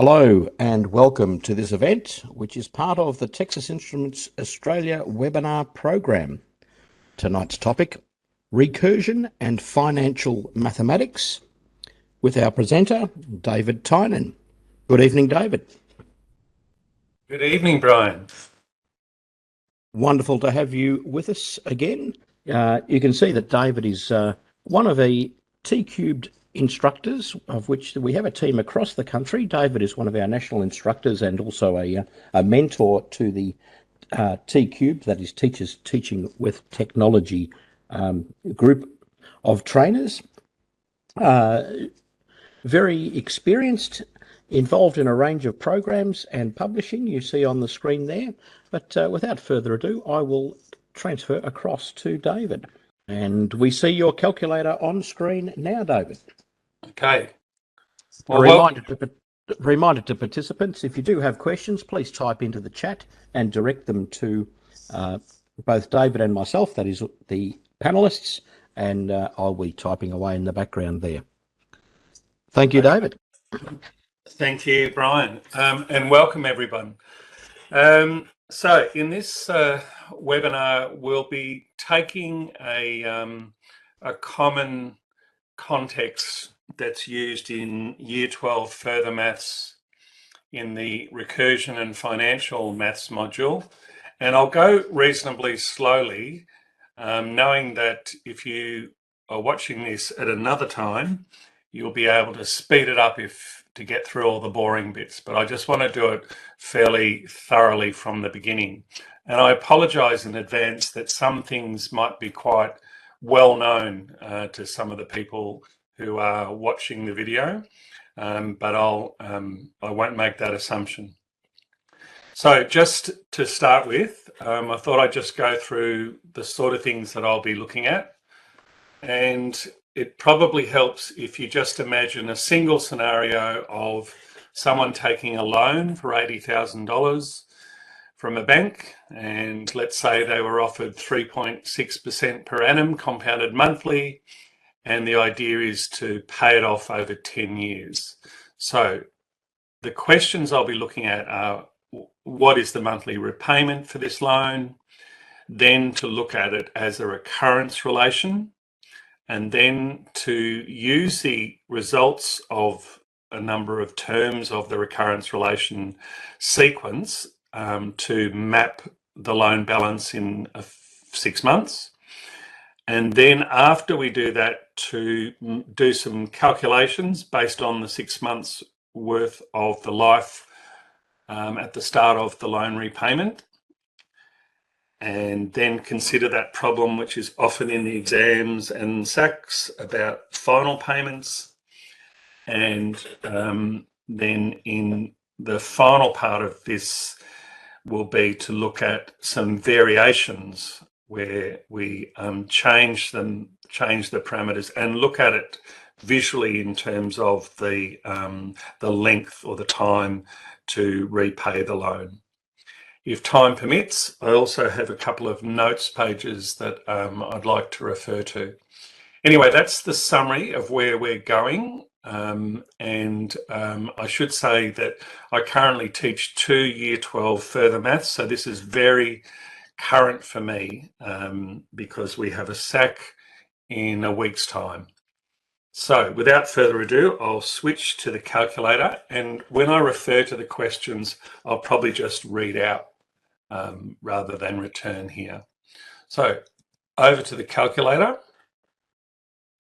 Hello and welcome to this event, which is part of the Texas Instruments Australia webinar program. Tonight's topic, Recursion and Financial Mathematics, with our presenter, David Tynan. Good evening, David. Good evening, Brian. Wonderful to have you with us again. You can see that David is one of the T-Cubed instructors, of which we have a team across the country. David is one of our national instructors and also a mentor to the T-Cubed, that is Teachers Teaching with Technology group of trainers. Very experienced, involved in a range of programs and publishing you see on the screen there. But without further ado, I will transfer across to David. And we see your calculator on screen now, David. Okay. Well, a reminder to participants, if you do have questions, please type into the chat and direct them to both David and myself, that is the panelists, and I'll be typing away in the background there. Thank you, David. Thank you, Brian, and welcome everyone. So in this webinar, we'll be taking a common context that's used in Year 12 Further Maths in the Recursion and Financial Maths module, and I'll go reasonably slowly, knowing that if you are watching this at another time, you'll be able to speed it up to get through all the boring bits, but I just want to do it fairly thoroughly from the beginning. And I apologize in advance that some things might be quite well known to some of the people who are watching the video, but I won't make that assumption. So just to start with, I thought I'd just go through the sort of things that I'll be looking at. And it probably helps if you just imagine a single scenario of someone taking a loan for $80,000 from a bank, and let's say they were offered 3.6% per annum compounded monthly, and the idea is to pay it off over 10 years. So the questions I'll be looking at are, what is the monthly repayment for this loan? Then to look at it as a recurrence relation, and then to use the results of a number of terms of the recurrence relation sequence to map the loan balance in 6 months. And then after we do that, to do some calculations based on the 6 months worth of the life at the start of the loan repayment. And then consider that problem, which is often in the exams and SACs, about final payments. And then in the final part of this will be to look at some variations where we change the parameters and look at it visually in terms of the length or the time to repay the loan. If time permits, I also have a couple of notes pages that I'd like to refer to. Anyway, that's the summary of where we're going. I should say that I currently teach 2 Year 12 Further Maths, so this is very current for me because we have a SAC in a week's time. So without further ado, I'll switch to the calculator, and when I refer to the questions, I'll probably just read out rather than return here. So over to the calculator.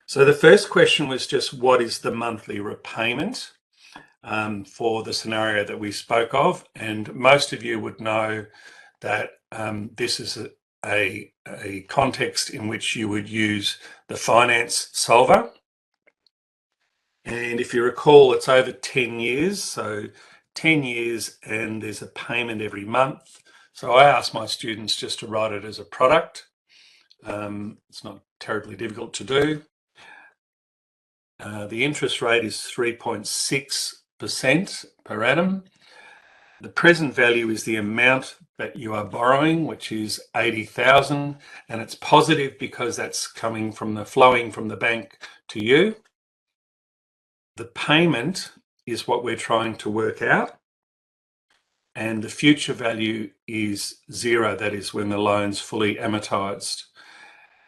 So the first question was just, what is the monthly repayment for the scenario that we spoke of? And most of you would know that this is a context in which you would use the finance solver. And if you recall, it's over 10 years, so 10 years, and there's a payment every month. So I ask my students just to write it as a product. It's not terribly difficult to do. The interest rate is 3.6% per annum. The present value is the amount that you are borrowing, which is 80,000, and it's positive because that's flowing from the bank to you. The payment is what we're trying to work out. And the future value is 0, that is when the loan's fully amortized.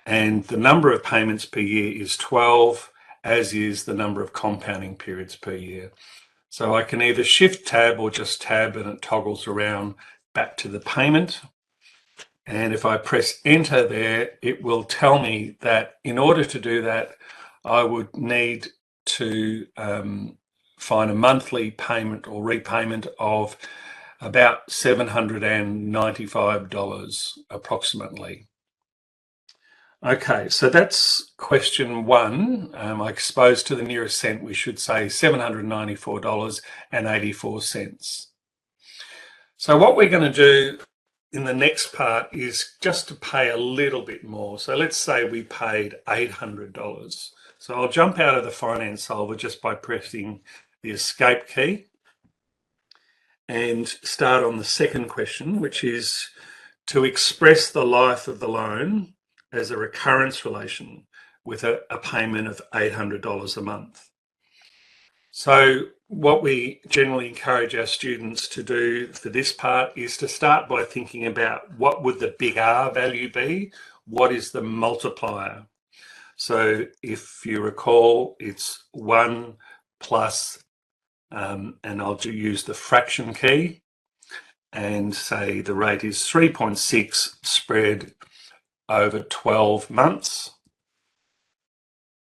And the number of payments per year is 12, as is the number of compounding periods per year. So I can either shift tab or just tab and it toggles around back to the payment. And if I press enter there, it will tell me that in order to do that, I would need to find a monthly payment or repayment of about $795 approximately. Okay, so that's question 1. I suppose to the nearest cent, we should say $794.84. So what we're going to do in the next part is just to pay a little bit more. So let's say we paid $800. So I'll jump out of the finance solver just by pressing the escape key and start on the second question, which is to express the life of the loan as a recurrence relation with a payment of $800 a month. So what we generally encourage our students to do for this part is to start by thinking about what would the big R value be? What is the multiplier? So if you recall, it's 1 plus, and I'll use the fraction key and say the rate is 3.6 spread over 12 months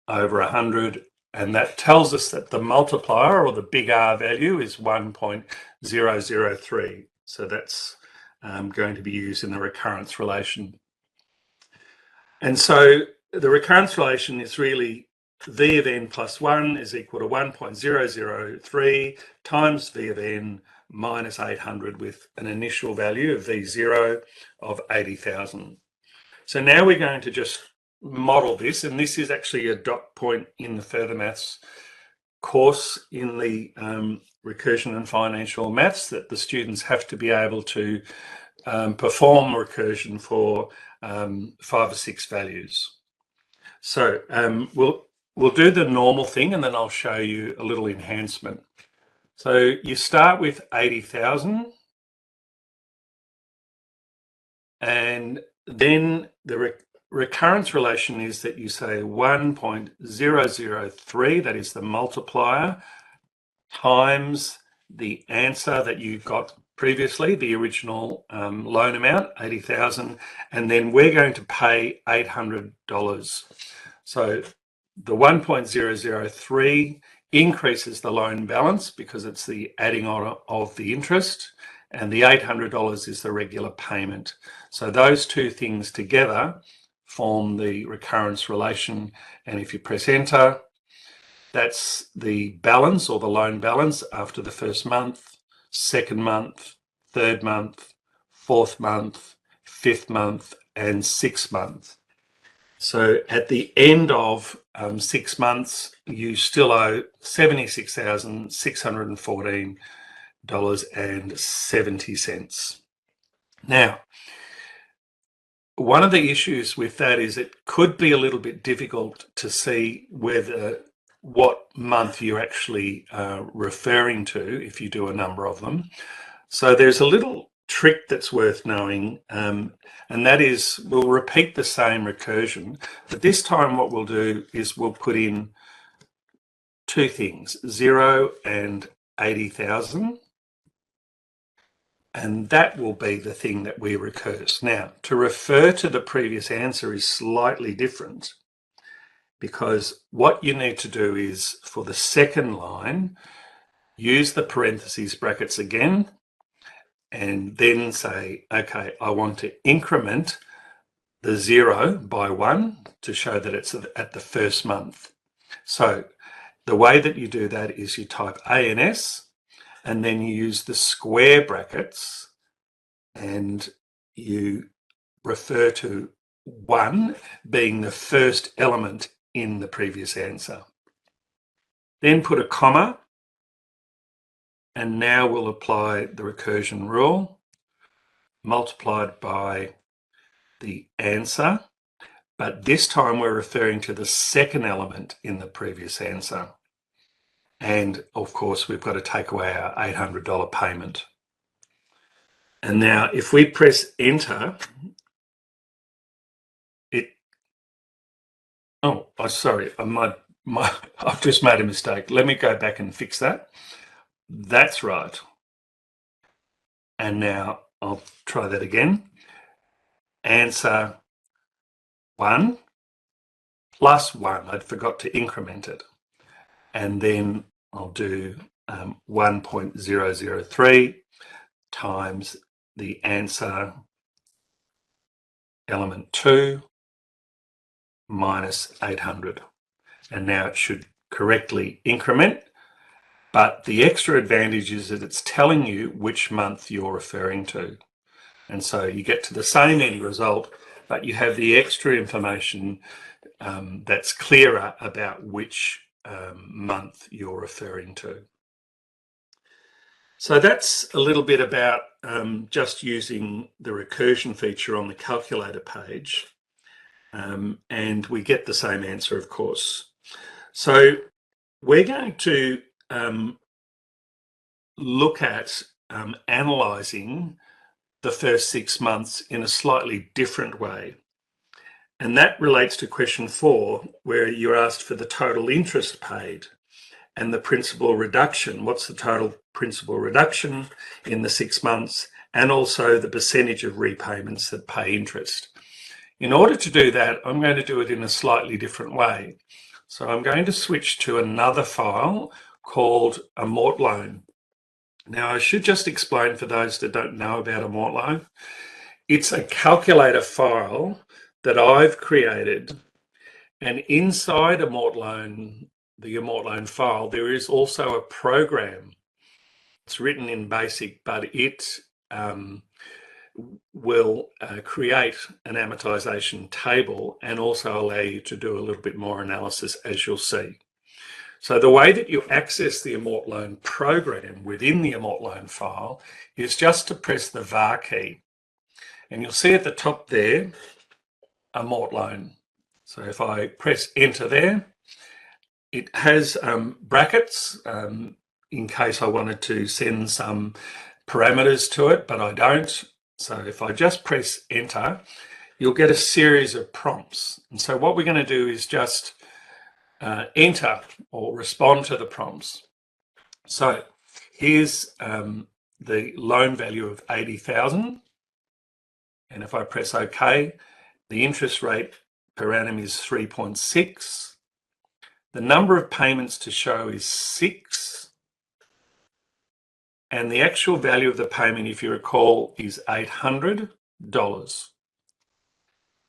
over 100, and that tells us that the multiplier or the big R value is 1.003. So that's going to be used in the recurrence relation. And so the recurrence relation is really V of n plus 1 is equal to 1.003 times V of n minus 800 with an initial value of V0 of 80,000. So now we're going to just model this, and this is actually a dot point in the further maths course in the recursion and financial maths that the students have to be able to perform recursion for 5 or 6 values. So we'll do the normal thing and then I'll show you a little enhancement. So you start with 80,000 and then the recurrence relation is that you say 1.003, that is the multiplier, times the answer that you got previously, the original loan amount, 80,000, and then we're going to pay $800. So the 1.003 increases the loan balance because it's the adding on of the interest, and the $800 is the regular payment. So those two things together form the recurrence relation, and if you press enter, that's the balance or the loan balance after the first month, second month, third month, fourth month, fifth month, and sixth month. So at the end of 6 months, you still owe $76,614.70. Now, one of the issues with that is it could be a little bit difficult to see what month you're actually referring to if you do a number of them. So there's a little trick that's worth knowing, and that is we'll repeat the same recursion, but this time what we'll do is we'll put in 2 things, 0 and 80,000. And that will be the thing that we recurse. Now, to refer to the previous answer is slightly different because what you need to do is for the second line, use the parentheses brackets again and then say, okay, I want to increment the 0 by 1 to show that it's at the first month. So the way that you do that is you type ANS and then you use the square brackets and you refer to 1 being the first element in the previous answer. Then put a comma, and now we'll apply the recursion rule multiplied by the answer, but this time we're referring to the second element in the previous answer. And of course, we've got to take away our $800 payment. And now if we press enter, sorry, I've just made a mistake. Let me go back and fix that. That's right. And now I'll try that again. Answer 1 plus 1. I'd forgot to increment it. And then I'll do 1.003 times the answer element 2 minus 800. And now it should correctly increment. But the extra advantage is that it's telling you which month you're referring to. And so you get to the same end result, but you have the extra information that's clearer about which month you're referring to. So that's a little bit about just using the recursion feature on the calculator page. And we get the same answer, of course. So we're going to look at analysing the first 6 months in a slightly different way. And that relates to question 4, where you're asked for the total interest paid and the principal reduction. What's the total principal reduction in the 6 months, and also the percentage of repayments that pay interest. In order to do that, I'm going to do it in a slightly different way. So I'm going to switch to another file called Immort Loan. Now, I should just explain for those that don't know about Immort Loan. It's a calculator file that I've created, and inside Immort Loan, the Immort Loan file, there is also a program. It's written in BASIC, but it will create an amortization table and also allow you to do a little bit more analysis, as you'll see. So the way that you access the Immort Loan program within the Immort Loan file is just to press the var key. And you'll see at the top there, Immort Loan. So if I press enter there, it has brackets in case I wanted to send some parameters to it, but I don't. So if I just press enter, you'll get a series of prompts. And so what we're going to do is just enter or respond to the prompts. So here's the loan value of 80,000. And if I press OK, the interest rate per annum is 3.6. The number of payments to show is 6. And the actual value of the payment, if you recall, is $800.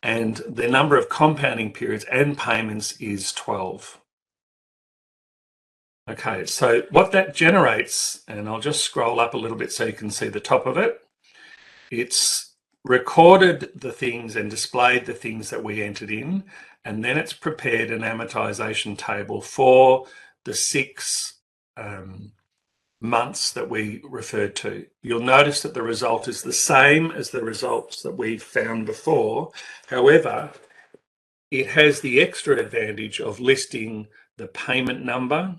And the number of compounding periods and payments is 12. Okay, so what that generates, and I'll just scroll up a little bit so you can see the top of it. It's recorded the things and displayed the things that we entered in, and then it's prepared an amortization table for the 6 months that we referred to. You'll notice that the result is the same as the results that we found before. However, it has the extra advantage of listing the payment number,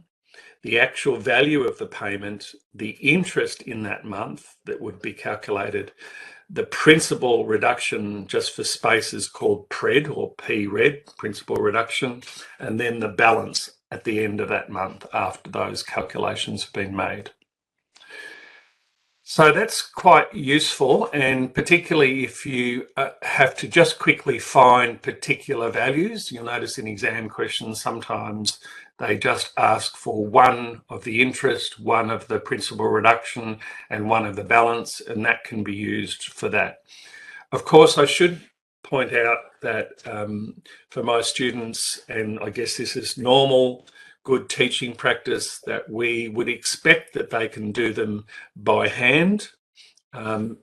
the actual value of the payment, the interest in that month that would be calculated, the principal reduction, just for spaces, called PRED or PRED, principal reduction, and then the balance at the end of that month after those calculations have been made. So that's quite useful, and particularly if you have to just quickly find particular values. You'll notice in exam questions sometimes they just ask for one of the interest, one of the principal reduction, and one of the balance, and that can be used for that. Of course, I should point out that for my students, and I guess this is normal, good teaching practice, that we would expect that they can do them by hand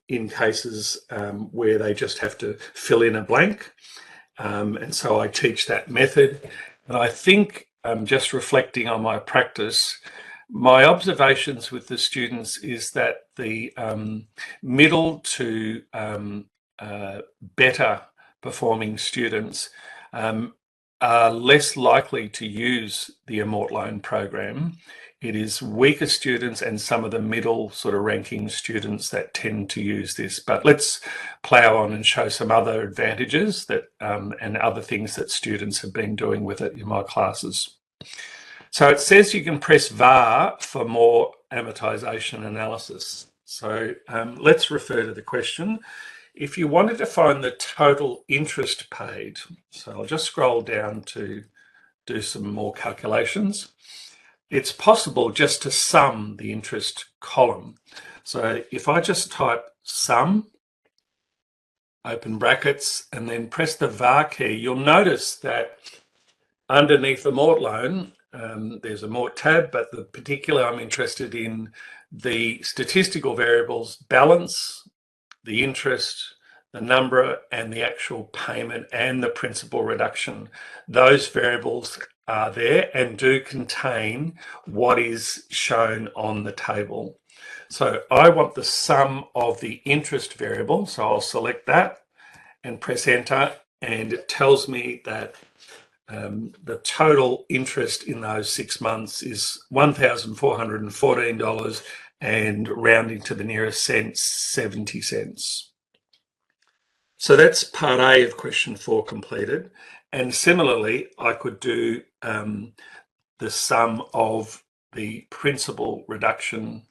in cases where they just have to fill in a blank. And so I teach that method. And I think, just reflecting on my practice, my observations with the students is that the middle to better performing students are less likely to use the Immort Loan program it is weaker students and some of the middle sort of ranking students that tend to use this. But let's plough on and show some other advantages that and other things that students have been doing with it in my classes. So it says you can press var for more amortization analysis. So let's refer to the question. If you wanted to find the total interest paid, so I'll just scroll down to do some more calculations. It's possible just to sum the interest column. So if I just type sum, open brackets, and then press the var key, you'll notice that underneath the Mort Loan, there's a Mort tab, but the particular I'm interested in the statistical variables balance, the interest, the number, and the actual payment and the principal reduction. Those variables are there and do contain what is shown on the table. So I want the sum of the interest variable. So I'll select that and press enter, and it tells me that the total interest in those 6 months is $1,414 and rounding to the nearest cent, 70 cents. So that's part A of question 4 completed. And similarly, I could do the sum of the principal reduction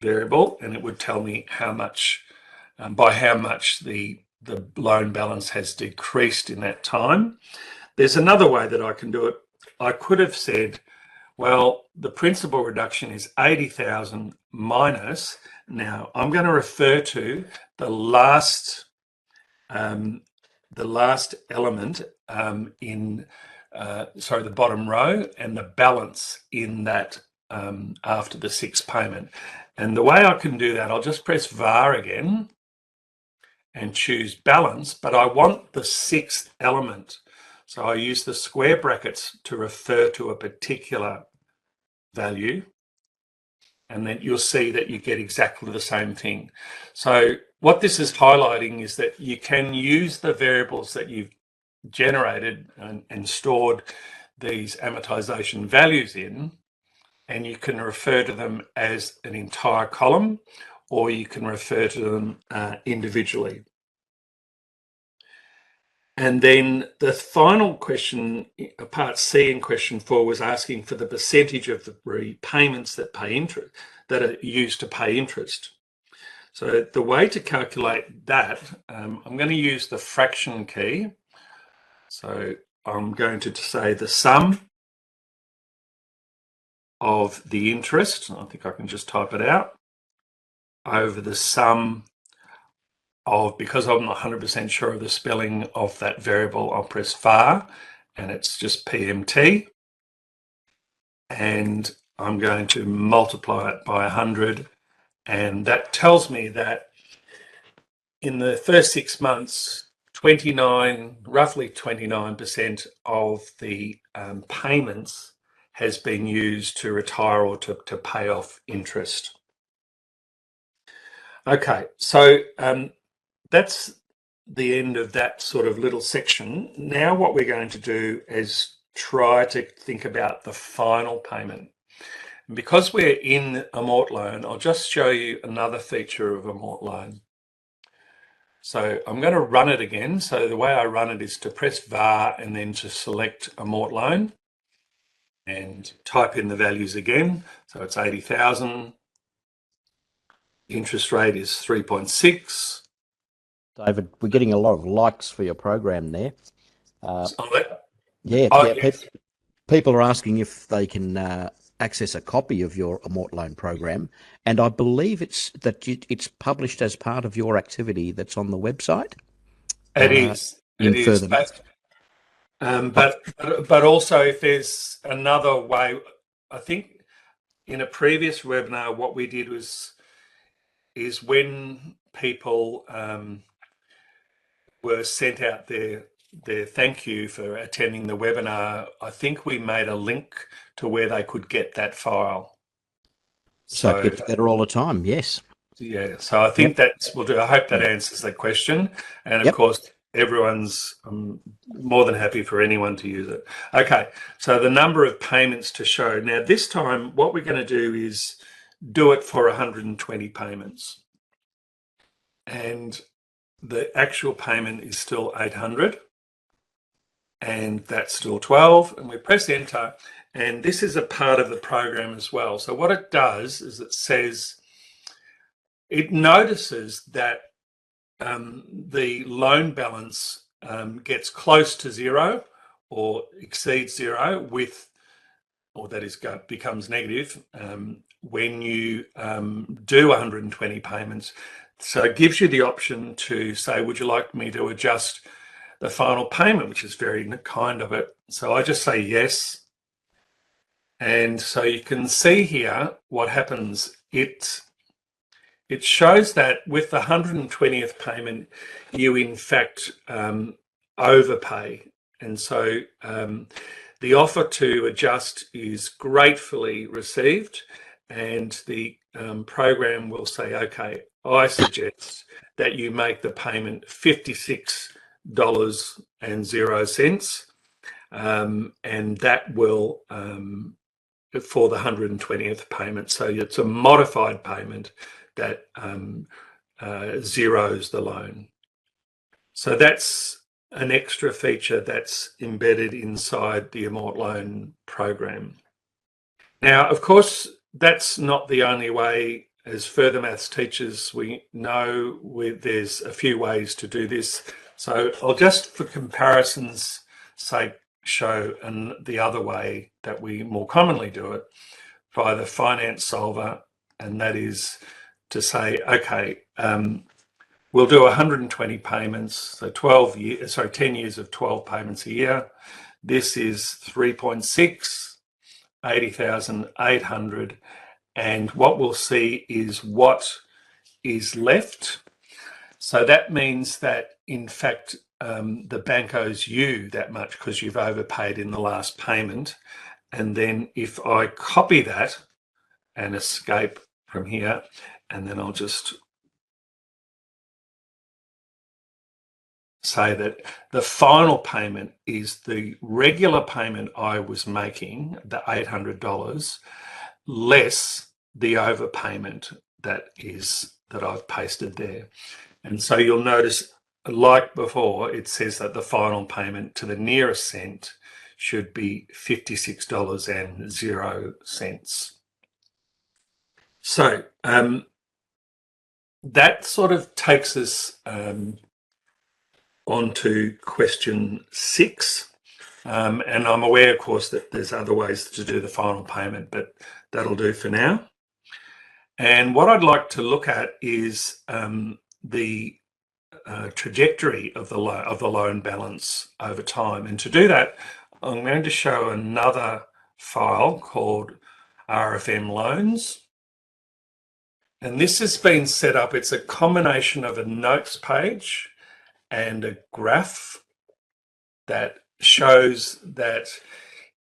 variable, and it would tell me how much, by how much the loan balance has decreased in that time. There's another way that I can do it. I could have said, well, the principal reduction is 80,000 minus. Now I'm going to refer to the last element in the bottom row and the balance in that after the 6th payment. And the way I can do that, I'll just press var again and choose balance, but I want the 6th element. So I use the square brackets to refer to a particular value, and then you'll see that you get exactly the same thing. So what this is highlighting is that you can use the variables that you've generated and stored these amortization values in, and you can refer to them as an entire column, or you can refer to them individually. And then the final question, part C in question 4, was asking for the percentage of the repayments that pay interest, that are used to pay interest. So the way to calculate that, I'm going to use the fraction key. So I'm going to say the sum of the interest, I think I can just type it out, over the sum of, because I'm not 100% sure of the spelling of that variable, I'll press var, and it's just PMT, and I'm going to multiply it by 100, and that tells me that in the first 6 months, roughly 29% of the payments has been used to retire or to pay off interest. Okay, so that's the end of that sort of little section. Now what we're going to do is try to think about the final payment. And because we're in Immort Loan, I'll just show you another feature of Immort Loan. So I'm going to run it again. So the way I run it is to press var and then to select Immort Loan and type in the values again. So it's 80,000. Interest rate is 3.6. David, we're getting a lot of likes for your program there. Yes. People are asking if they can access a copy of your Immort Loan program, and I believe it's published as part of your activity that's on the website. It is. But also, if there's another way, I think in a previous webinar, what we did is when people were sent out their thank you for attending the webinar, I think we made a link to where they could get that file. So it gets better all the time, yes. Yeah, so I think that's will do. I hope that answers that question. And of course, I'm more than happy for anyone to use it. Okay, so the number of payments to show. Now this time what we're going to do is do it for 120 payments. And the actual payment is still 800. And that's still 12. And we press enter. And this is a part of the program as well. So what it does is it says, it notices that the loan balance gets close to zero or exceeds zero with, or that is becomes negative when you do 120 payments. So it gives you the option to say, would you like me to adjust the final payment, which is very kind of it. So I just say yes. And so you can see here what happens. It shows that with the 120th payment, you in fact overpay. And so the offer to adjust is gratefully received, and the program will say, okay, I suggest that you make the payment $56.00, and that will for the 120th payment. So it's a modified payment that zeros the loan. So that's an extra feature that's embedded inside the Immort Loan program. Now, of course, that's not the only way. As further maths teachers, we know there's a few ways to do this. So I'll just, for comparison's sake, show the other way that we more commonly do it by the finance solver, and that is to say, okay, we'll do 120 payments, so 10 years of 12 payments a year. This is 3.6, 80,800. And what we'll see is what is left. So that means that, in fact, the bank owes you that much because you've overpaid in the last payment. And then if I copy that and escape from here, and then I'll just say that the final payment is the regular payment I was making, the $800, less the overpayment that I've pasted there. And so you'll notice, like before, it says that the final payment to the nearest cent should be $56.00. So that sort of takes us on to question 6. And I'm aware, of course, that there's other ways to do the final payment, but that'll do for now. And what I'd like to look at is the trajectory of the loan balance over time. And to do that, I'm going to show another file called RFM Loans. And this has been set up. It's a combination of a notes page and a graph that shows that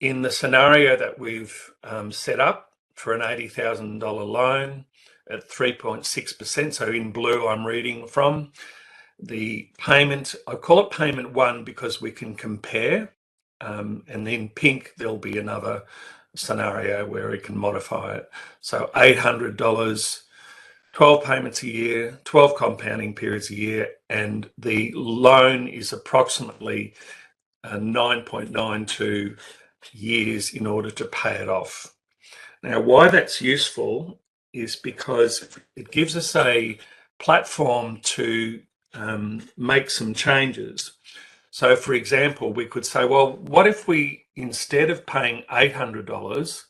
in the scenario that we've set up for an $80,000 loan at 3.6%, so in blue I'm reading from, the payment, I call it payment 1 because we can compare, and then pink there'll be another scenario where we can modify it. So $800, 12 payments a year, 12 compounding periods a year, and the loan is approximately 9.92 years in order to pay it off. Now, why that's useful is because it gives us a platform to make some changes. So, for example, we could say, well, what if we, instead of paying $800,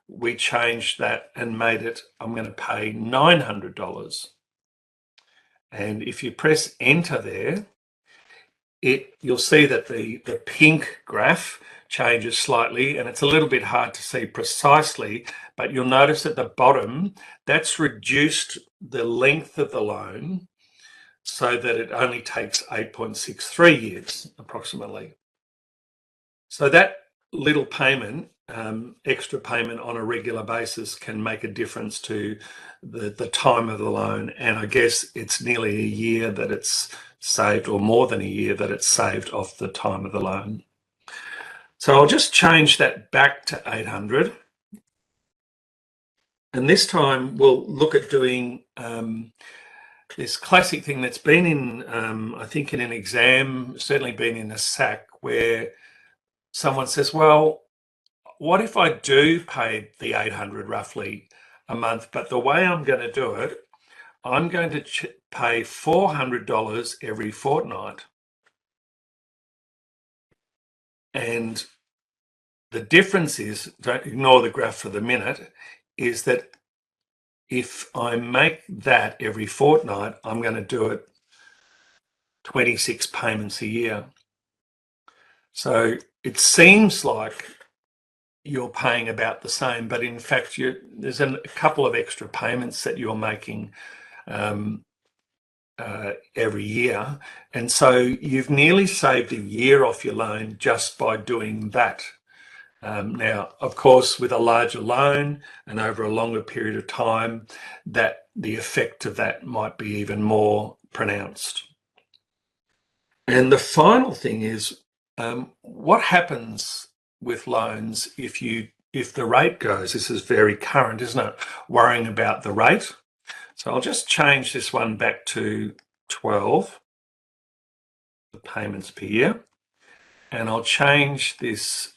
we changed that and made it, I'm going to pay $900. And if you press enter there, you'll see that the pink graph changes slightly, and it's a little bit hard to see precisely, but you'll notice at the bottom, that's reduced the length of the loan so that it only takes 8.63 years approximately. So that little payment, extra payment on a regular basis, can make a difference to the time of the loan. And I guess it's nearly a year that it's saved, or more than a year that it's saved off the time of the loan. So I'll just change that back to 800. And this time we'll look at doing this classic thing that's been in, I think, in an exam, certainly been in a SAC, where someone says, well, what if I do pay the 800 roughly a month, but the way I'm going to do it, I'm going to pay $400 every fortnight. And the difference is, don't ignore the graph for the minute, is that if I make that every fortnight, I'm going to do it 26 payments a year. So it seems like you're paying about the same, but in fact, there's a couple of extra payments that you're making every year. And so you've nearly saved a year off your loan just by doing that. Now, of course, with a larger loan and over a longer period of time, that the effect of that might be even more pronounced. And the final thing is, what happens with loans if the rate goes? This is very current, isn't it? Worrying about the rate. So I'll just change this one back to 12, the payments per year, and I'll change this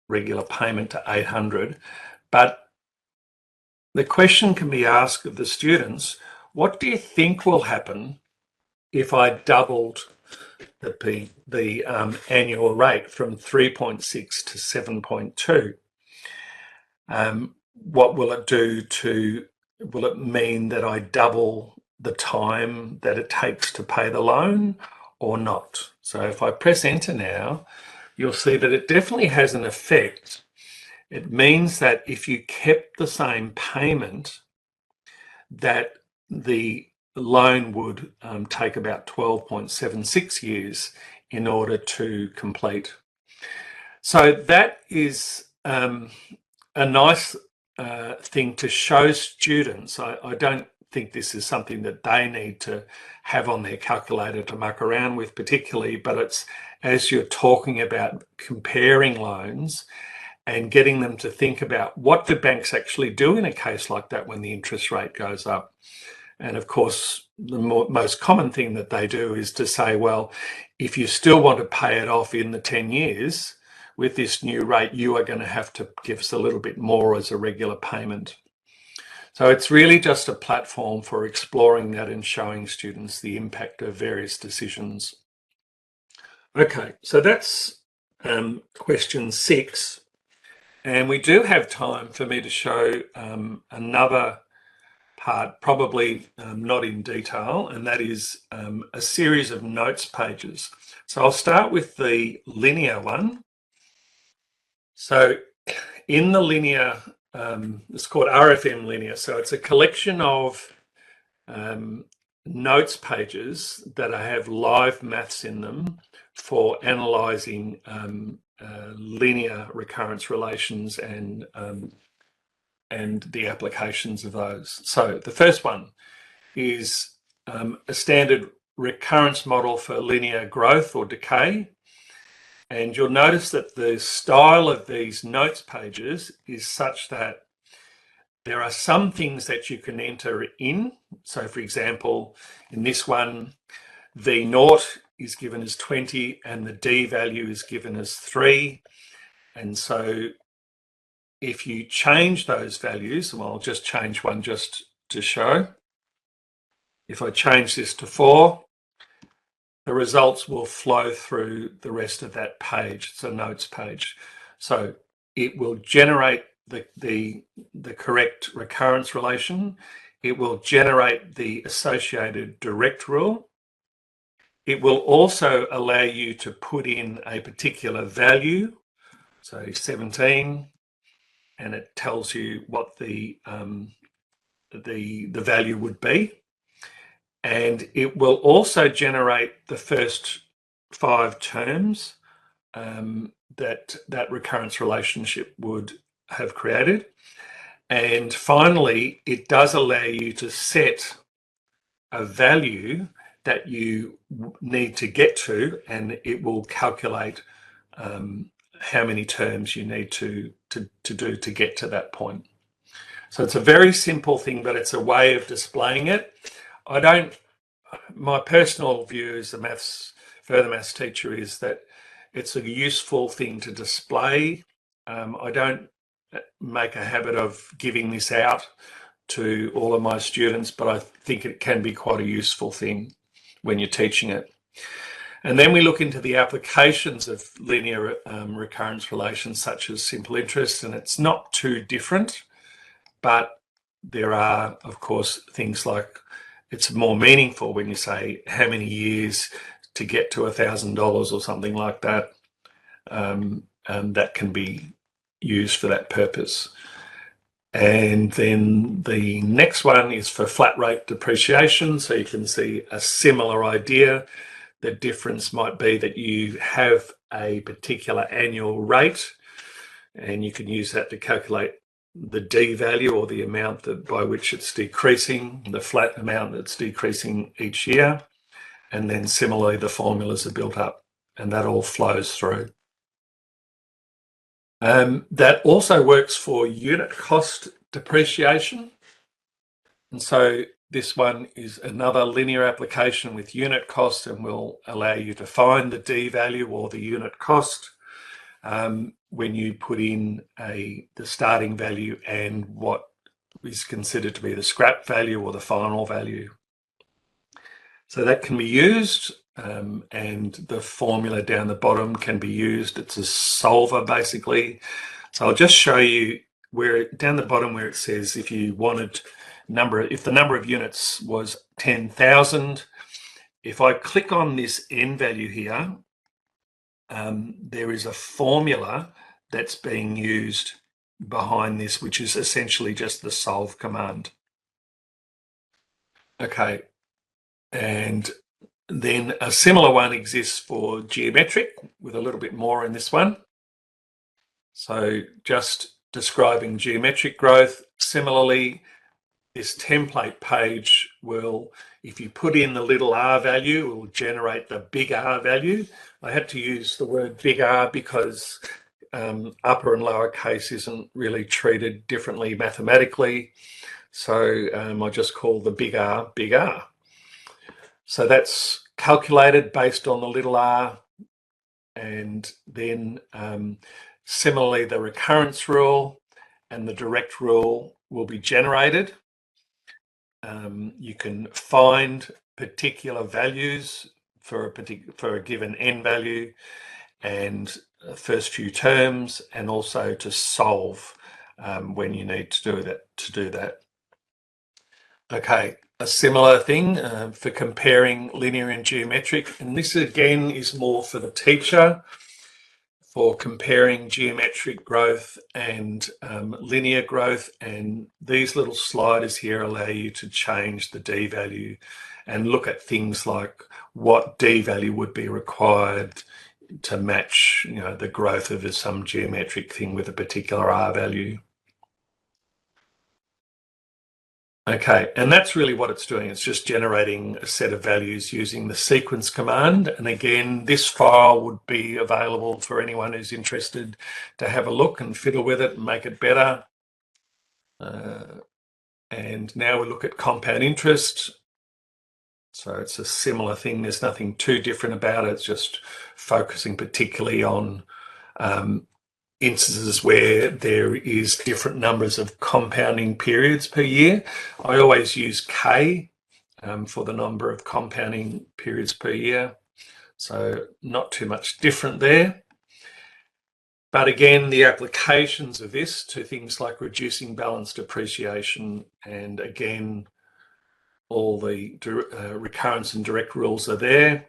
regular payment to 800. But the question can be asked of the students, what do you think will happen if I doubled the annual rate from 3.6 to 7.2? What will it do will it mean that I double the time that it takes to pay the loan or not? So if I press enter now, you'll see that it definitely has an effect. It means that if you kept the same payment, that the loan would take about 12.76 years in order to complete. So that is a nice thing to show students. I don't think this is something that they need to have on their calculator to muck around with particularly, but it's as you're talking about comparing loans and getting them to think about what do banks actually do in a case like that when the interest rate goes up. And of course, the most common thing that they do is to say, well, if you still want to pay it off in the 10 years, with this new rate, you are going to have to give us a little bit more as a regular payment. So it's really just a platform for exploring that and showing students the impact of various decisions. Okay, so that's question 6. And we do have time for me to show another part, probably not in detail, and that is a series of notes pages. So I'll start with the linear one. So in the linear, it's called RFM Linear. So it's a collection of notes pages that have live maths in them for analysing linear recurrence relations and the applications of those. So the first one is a standard recurrence model for linear growth or decay. And you'll notice that the style of these notes pages is such that there are some things that you can enter in. So for example, in this one, V naught is given as 20 and the D value is given as 3. And so if you change those values, well, I'll just change one just to show. If I change this to 4, the results will flow through the rest of that page. It's a notes page. So it will generate the correct recurrence relation. It will generate the associated direct rule. It will also allow you to put in a particular value, so 17, and it tells you what the value would be. And it will also generate the first 5 terms that recurrence relationship would have created. And finally, it does allow you to set a value that you need to get to, and it will calculate how many terms you need to do to get to that point. So it's a very simple thing, but it's a way of displaying it. My personal view as a further maths teacher is that it's a useful thing to display. I don't make a habit of giving this out to all of my students, but I think it can be quite a useful thing when you're teaching it. And then we look into the applications of linear recurrence relations, such as simple interest, and it's not too different, but there are, of course, things like it's more meaningful when you say how many years to get to $1,000 or something like that. That can be used for that purpose. And then the next one is for flat rate depreciation. So you can see a similar idea. The difference might be that you have a particular annual rate, and you can use that to calculate the D value, or the amount by which it's decreasing, the flat amount that's decreasing each year. And then similarly, the formulas are built up, and that all flows through. That also works for unit cost depreciation. And so this one is another linear application with unit cost, and will allow you to find the D value or the unit cost when you put in the starting value and what is considered to be the scrap value or the final value. So that can be used, and the formula down the bottom can be used. It's a solver basically. So I'll just show you down the bottom where it says if you wanted if the number of units was 10,000, if I click on this N value here, there is a formula that's being used behind this, which is essentially just the solve command. Okay, and then a similar one exists for geometric, with a little bit more in this one. So just describing geometric growth. Similarly, this template page will, if you put in the little r value, it will generate the big R value. I had to use the word big R because upper and lower case isn't really treated differently mathematically. So I just call the big R big R. So that's calculated based on the little r. And then similarly, the recurrence rule and the direct rule will be generated. You can find particular values for a given N value, and first few terms, and also to solve when you need to do that. Okay, a similar thing for comparing linear and geometric, and this again is more for the teacher, for comparing geometric growth and linear growth. And these little sliders here allow you to change the D value and look at things like what D value would be required to match, the growth of some geometric thing with a particular R value. Okay, and that's really what it's doing. It's just generating a set of values using the sequence command. And again, this file would be available for anyone who's interested to have a look and fiddle with it and make it better. And now we look at compound interest. So it's a similar thing. There's nothing too different about it. It's just focusing particularly on instances where there is different numbers of compounding periods per year. I always use K for the number of compounding periods per year. So not too much different there. But again, the applications of this to things like reducing balance depreciation, and again, all the recurrence and direct rules are there,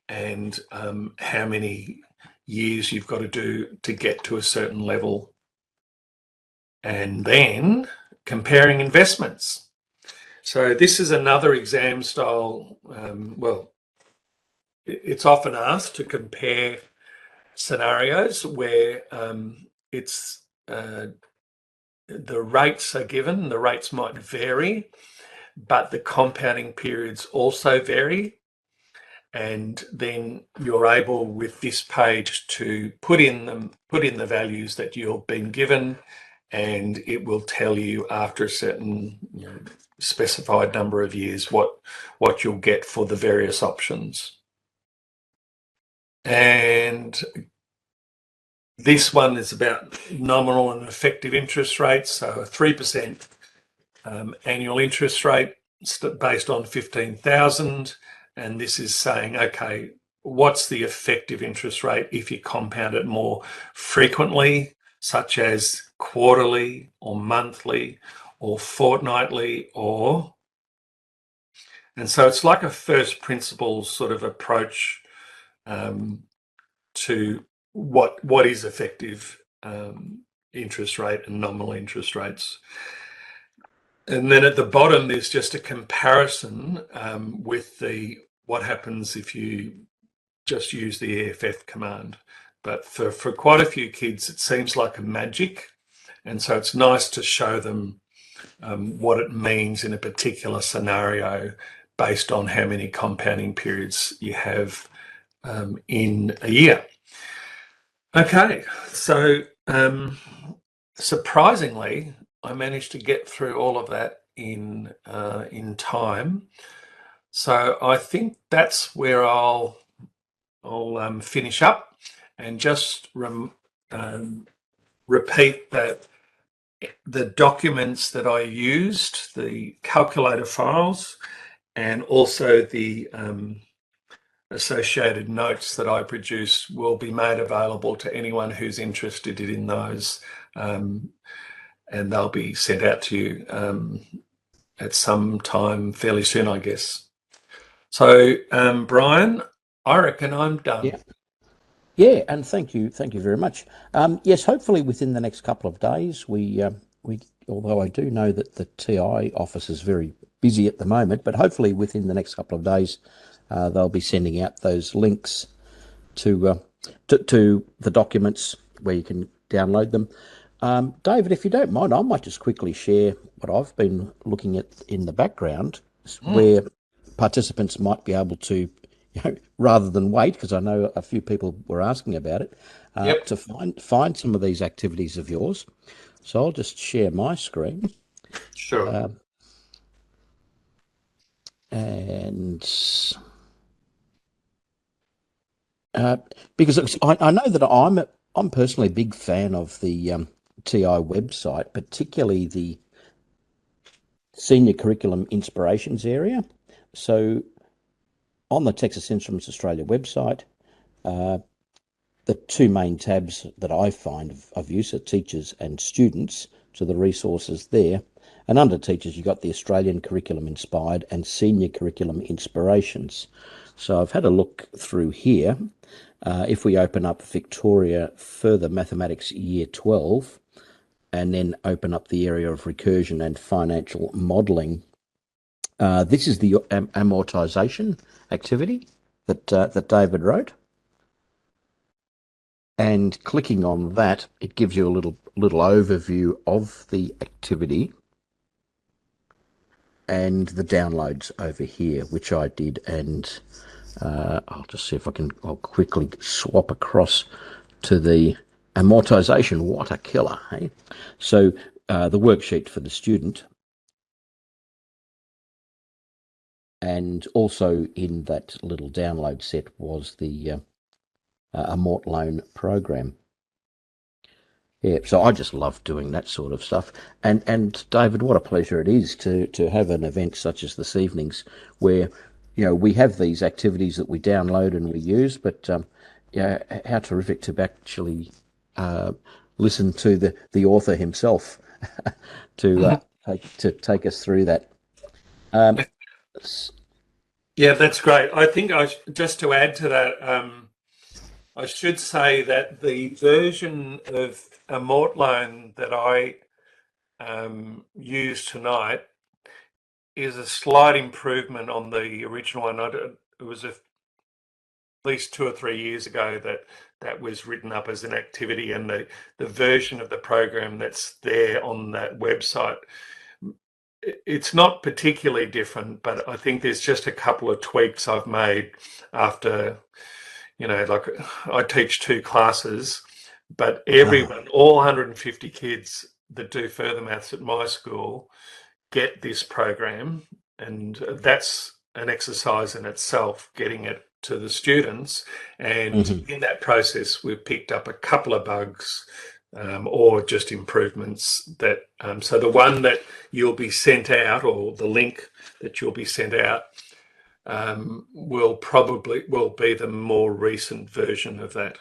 and how many years you've got to do to get to a certain level. And then comparing investments. So this is another exam style. It's often asked to compare scenarios where the rates are given. The rates might vary, but the compounding periods also vary. and then you're able with this page to put in the values that you've been given, and it will tell you after a certain specified number of years what you'll get for the various options. And this one is about nominal and effective interest rates, so a 3% annual interest rate based on 15,000, and this is saying, okay, what's the effective interest rate if you compound it more frequently, such as quarterly or monthly or fortnightly, and so it's like a first principles sort of approach to what is effective interest rate and nominal interest rates. And then at the bottom, there's just a comparison with what happens if you just use the EFF command. But for quite a few kids, it seems like a magic. And so it's nice to show them what it means in a particular scenario based on how many compounding periods you have in a year. Okay, so surprisingly, I managed to get through all of that in time. So I think that's where I'll finish up and just repeat that the documents that I used, the calculator files, and also the associated notes that I produce will be made available to anyone who's interested in those, and they'll be sent out to you at some time fairly soon, I guess. So, Brian, I reckon I'm done. Yeah, and thank you very much. Yes, hopefully within the next couple of days, we although I do know that the TI office is very busy at the moment, but hopefully within the next couple of days, they'll be sending out those links to the documents where you can download them. David, if you don't mind, I might just quickly share what I've been looking at in the background, where participants might be able to, rather than wait, because I know a few people were asking about it, to find some of these activities of yours. So I'll just share my screen. Sure. And because I know that I'm personally a big fan of the TI website, particularly the Senior Curriculum Inspirations area. So on the Texas Instruments Australia website, the two main tabs that I find of use are teachers and students, to the resources there. And under teachers, you've got the Australian Curriculum Inspired and Senior Curriculum Inspirations. So I've had a look through here. If we open up Victoria Further Mathematics Year 12, and then open up the area of recursion and financial modelling, this is the amortization activity that David wrote. And clicking on that, it gives you a little overview of the activity and the downloads over here, which I did. And I'll just see if I'll quickly swap across to the amortization. What a killer, hey? So the worksheet for the student, and also in that little download set was the Mort Loan program. Yeah, so I just love doing that sort of stuff. And David, what a pleasure it is to have an event such as this evening's, where we have these activities that we download and we use, but how terrific to actually listen to the author himself to take us through that. Yeah, that's great. I think just to add to that, I should say that the version of Immort Loan that I used tonight is a slight improvement on the original one. It was at least 2 or 3 years ago that was written up as an activity, and the version of the program that's there on that website it's not particularly different, but I think there's just a couple of tweaks I've made after, like I teach 2 classes, but everyone, all 150 kids that do further maths at my school get this program, and that's an exercise in itself, getting it to the students. And in that process, we've picked up a couple of bugs, or just improvements that, so the one that you'll be sent out, or the link that you'll be sent out, will be the more recent version of that.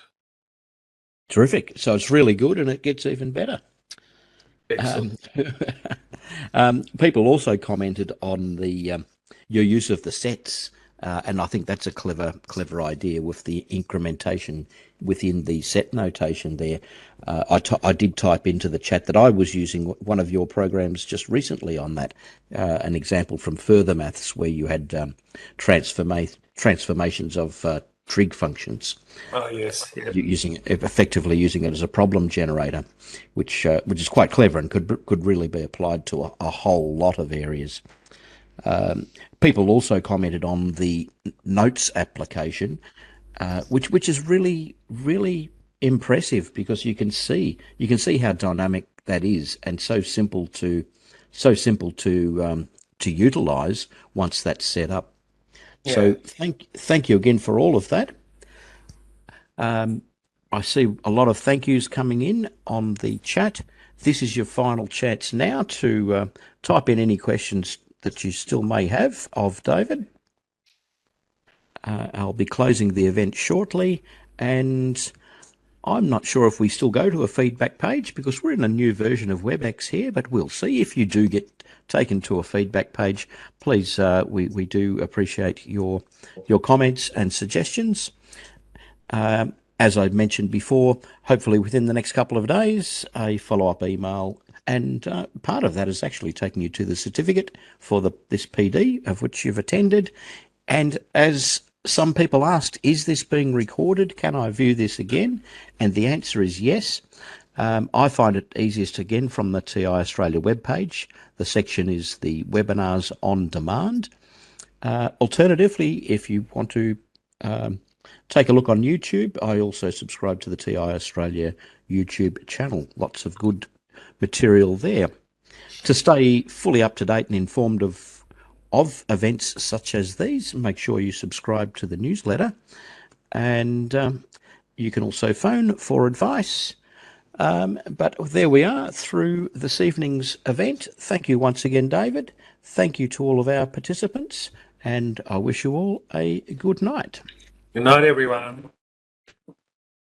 Terrific. So it's really good, and it gets even better. Excellent. People also commented on your use of the sets, and I think that's a clever idea with the incrementation within the set notation there. I did type into the chat that I was using one of your programs just recently on that, an example from Further Maths where you had transformations of trig functions. Oh yes, yep. Effectively using it as a problem generator, which is quite clever and could really be applied to a whole lot of areas. People also commented on the notes application, which is really impressive, because you can see how dynamic that is, and so simple to utilize once that's set up. Yeah. So thank you again for all of that. I see a lot of thank yous coming in on the chat. This is your final chance now to type in any questions that you still may have of David. I'll be closing the event shortly, and I'm not sure if we still go to a feedback page, because we're in a new version of WebEx here, but we'll see. If you do get taken to a feedback page, please, we do appreciate your comments and suggestions. As I mentioned before, hopefully within the next couple of days, a follow-up email, and part of that is actually taking you to the certificate for this PD of which you've attended. And as some people asked, is this being recorded? Can I view this again? And the answer is yes. I find it easiest again from the TI Australia webpage. The section is the webinars on demand. Alternatively, if you want to take a look on YouTube, I also subscribe to the TI Australia YouTube channel. Lots of good material there. To stay fully up to date and informed of events such as these, make sure you subscribe to the newsletter, and you can also phone for advice. But there we are through this evening's event. Thank you once again, David. Thank you to all of our participants, and I wish you all a good night. Good night, everyone.